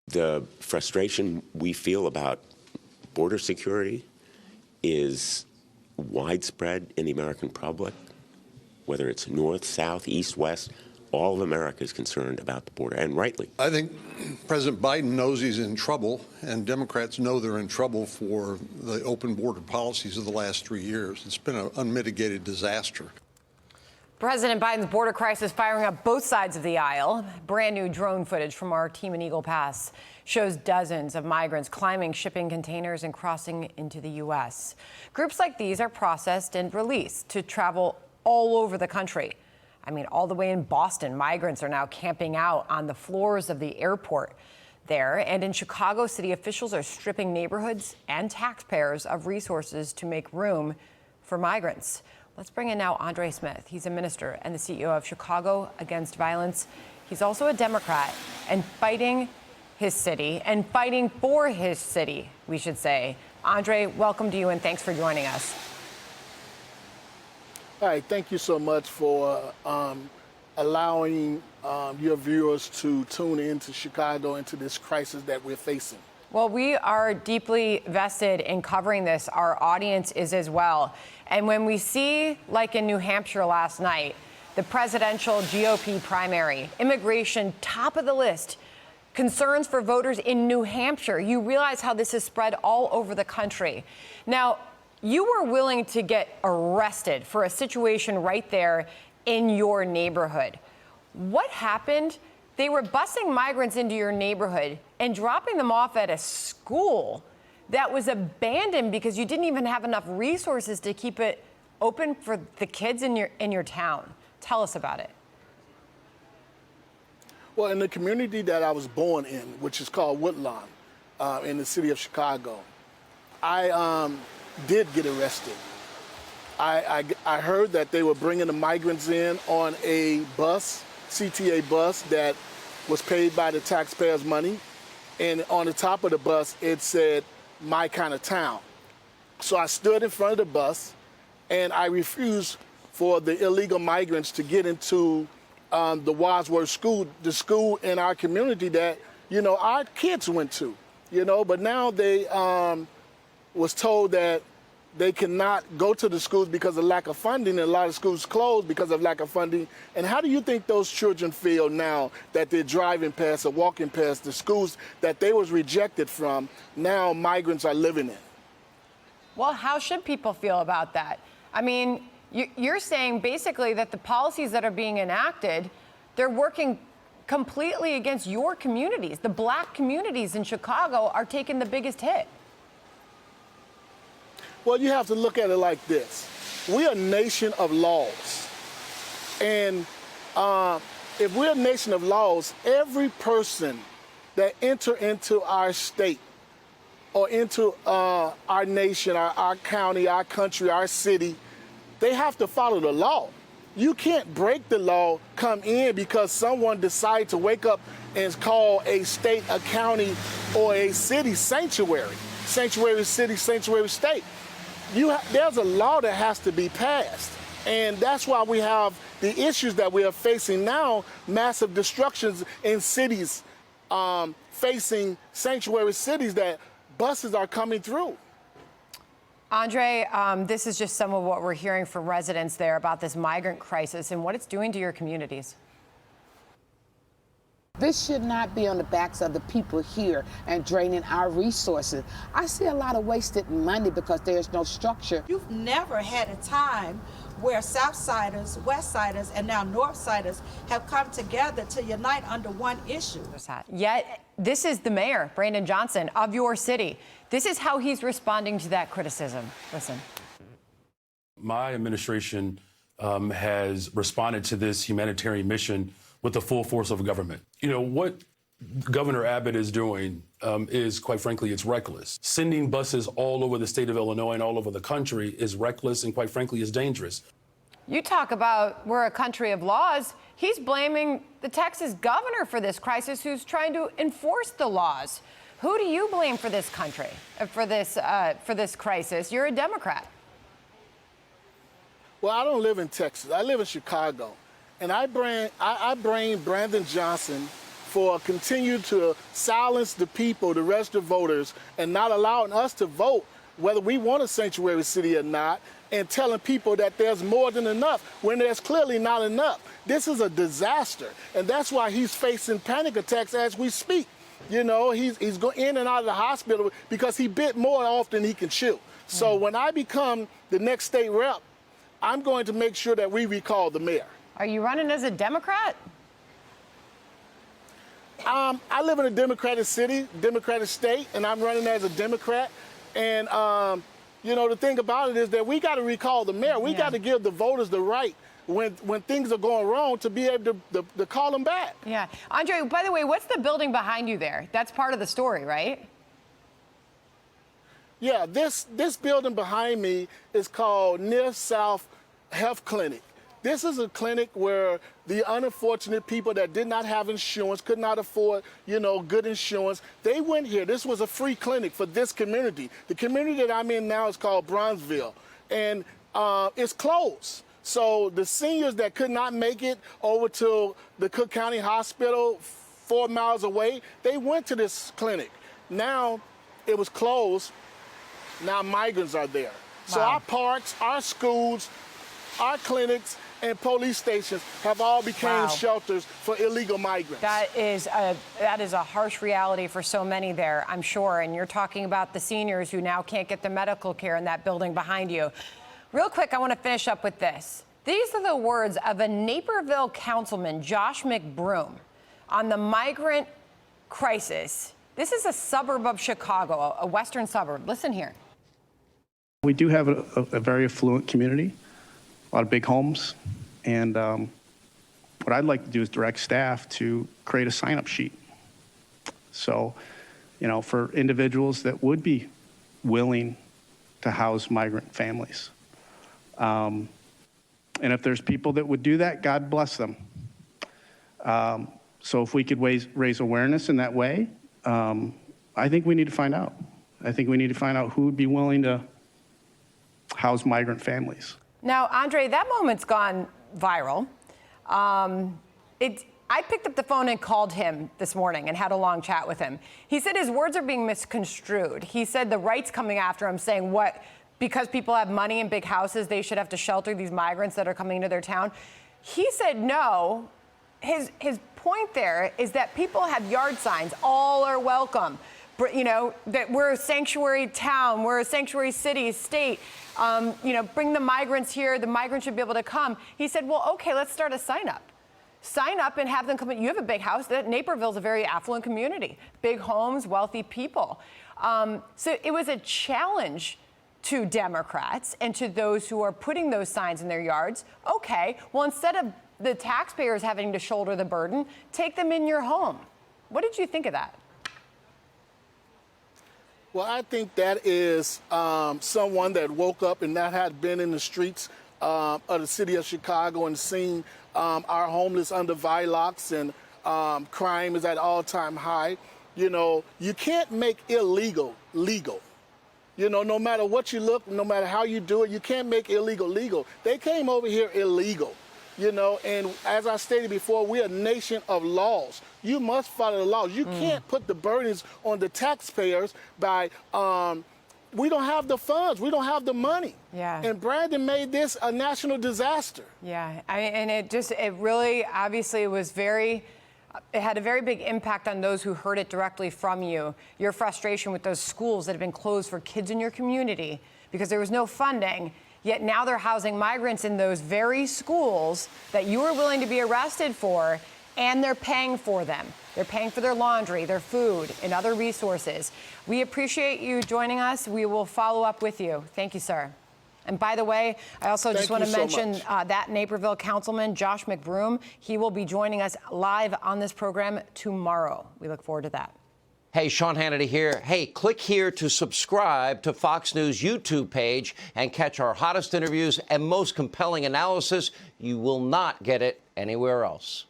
The frustration we feel about border security is widespread in the American public, whether it's north, south, east, west. All of America is concerned about the border, and rightly. I think President Biden knows he's in trouble, and Democrats know they're in trouble for the open border policies of the last 3 years. It's been an unmitigated disaster. President Biden's border crisis firing up both sides of the aisle. Brand new drone footage from our team in Eagle Pass shows dozens of migrants climbing shipping containers and crossing into the U.S. Groups like these are processed and released to travel all over the country. I mean, all the way in Boston, migrants are now camping out on the floors of the airport there. And in Chicago, city officials are stripping neighborhoods and taxpayers of resources to make room for migrants. Let's bring in now Andre Smith. He's a minister and the CEO of Chicago Against Violence. He's also a Democrat and fighting his city and fighting for his city, we should say. Andre, welcome to you and thanks for joining us. All right, thank you so much for allowing your viewers to tune into Chicago, into this crisis that we're facing. Well, we are deeply vested in covering this. Our audience is as well. And when we see, like in New Hampshire last night, the presidential GOP primary, immigration top of the list, concerns for voters in New Hampshire, you realize how this is spread all over the country. Now, you were willing to get arrested for a situation right there in your neighborhood. What happened? They were busing migrants into your neighborhood and dropping them off at a school that was abandoned because you didn't even have enough resources to keep it open for the kids in your town. Tell us about it. Well, in the community that I was born in, which is called Woodlawn, in the city of Chicago, I did get arrested. I heard that they were bringing the migrants in on a bus, CTA bus, that was paid by the taxpayers' money. And on the top of the bus, it said, "My kind of town." So I stood in front of the bus and I refused for the illegal migrants to get into the Wadsworth School, the school in our community that, our kids went to, but now they was told that they cannot go to the schools because of lack of funding, and a lot of schools closed because of lack of funding. And how do you think those children feel now that they're driving past or walking past the schools that they was rejected from, now migrants are living in? Well, how should people feel about that? I mean, you're saying basically that the policies that are being enacted, they're working completely against your communities. The black communities in Chicago are taking the biggest hit. Well, you have to look at it like this. We are a nation of laws. And if we're a nation of laws, every person that enter into our state or into our nation, our county, our country, our city, they have to follow the law. You can't break the law, come in because someone decided to wake up and call a state, a county, or a city sanctuary. Sanctuary city, sanctuary state. There's a law that has to be passed. And that's why we have the issues that we are facing now, massive destructions in cities, facing sanctuary cities that buses are coming through. Andre, this is just some of what we're hearing from residents there about this migrant crisis and what it's doing to your communities. This should not be on the backs of the people here and draining our resources. I see a lot of wasted money because there's no structure. You've never had a time where Southsiders, Westsiders, and now Northsiders have come together to unite under one issue. Yet, this is the mayor, Brandon Johnson, of your city. This is how he's responding to that criticism. Listen. My administration has responded to this humanitarian mission with the full force of government. What Governor Abbott is doing is, quite frankly, it's reckless. Sending buses all over the state of Illinois and all over the country is reckless and, quite frankly, is dangerous. You talk about we're a country of laws. He's blaming the Texas governor for this crisis, who's trying to enforce the laws. Who do you blame for this country, for this crisis? You're a Democrat. Well, I don't live in Texas. I live in Chicago. And I blame Brandon Johnson for continuing to silence the people, the registered voters, and not allowing us to vote whether we want a sanctuary city or not, and telling people that there's more than enough when there's clearly not enough. This is a disaster, and that's why he's facing panic attacks as we speak. You know, he's going in and out of the hospital because he bit more off than he can chew. So when I become the next state rep, I'm going to make sure that we recall the mayor. Are you running as a Democrat? I live in a Democratic city, Democratic state, and I'm running as a Democrat. And, you know, the thing about it is that we got to recall the mayor. We got to give the voters the right when things are going wrong to be able to call them back. Yeah. Andre, by the way, what's the building behind you there? That's part of the story, right? Yeah, this building behind me is called Near South Health Clinic. This is a clinic where the unfortunate people that did not have insurance, could not afford, you know, good insurance, they went here. This was a free clinic for this community. The community that I'm in now is called Bronzeville, and it's closed. So the seniors that could not make it over to the Cook County Hospital 4 miles away, they went to this clinic. Now it was closed. Now migrants are there. So our parks, our schools, our clinics, and police stations have all become shelters for illegal migrants. That is a harsh reality for so many there, I'm sure. And you're talking about the seniors who now can't get the medical care in that building behind you. Real quick, I want to finish up with this. These are the words of a Naperville councilman, Josh McBroom, on the migrant crisis. This is a suburb of Chicago, a western suburb. Listen here. We do have a very affluent community, a lot of big homes, and what I'd like to do is direct staff to create a sign-up sheet. So, you know, for individuals that would be willing to house migrant families. And if there's people that would do that, God bless them. So if we could raise awareness in that way, I think we need to find out. I think we need to find out who would be willing to house migrant families. Now, Andre, that moment's gone viral. I picked up the phone and called him this morning and had a long chat with him. He said his words are being misconstrued. He said the right's coming after him, saying what, because people have money and big houses, they should have to shelter these migrants that are coming into their town. He said no. His point there is that people have yard signs, all are welcome. You know, that we're a sanctuary town, we're a sanctuary city, state. You know, bring the migrants here, the migrants should be able to come. He said, well, okay, let's start a sign up. Sign up and have them come in. You have a big house. Naperville's a very affluent community, big homes, wealthy people. So it was a challenge to Democrats and to those who are putting those signs in their yards. Okay, well, instead of the taxpayers having to shoulder the burden, take them in your home. What did you think of that? Well, I think that is someone that woke up and that had been in the streets of the city of Chicago and seen our homeless under violence and crime is at all-time high. You know, you can't make illegal legal. You know, no matter what you look, no matter how you do it, you can't make illegal legal. They came over here illegal. You know, and as I stated before, we're a nation of laws. You must follow the laws. You can't put the burdens on the taxpayers by, we don't have the funds, we don't have the money. Yeah. And Brandon made this a national disaster. Yeah, and it really, obviously, it had a very big impact on those who heard it directly from you. Your frustration with those schools that have been closed for kids in your community because there was no funding. Yet now they're housing migrants in those very schools that you were willing to be arrested for, and they're paying for them. They're paying for their laundry, their food, and other resources. We appreciate you joining us. We will follow up with you. Thank you, sir. And by the way, I also just want to mention that Naperville councilman, Josh McBroom, he will be joining us live on this program tomorrow. We look forward to that. Hey, Sean Hannity here. Hey, click here to subscribe to Fox News YouTube page and catch our hottest interviews and most compelling analysis. You will not get it anywhere else.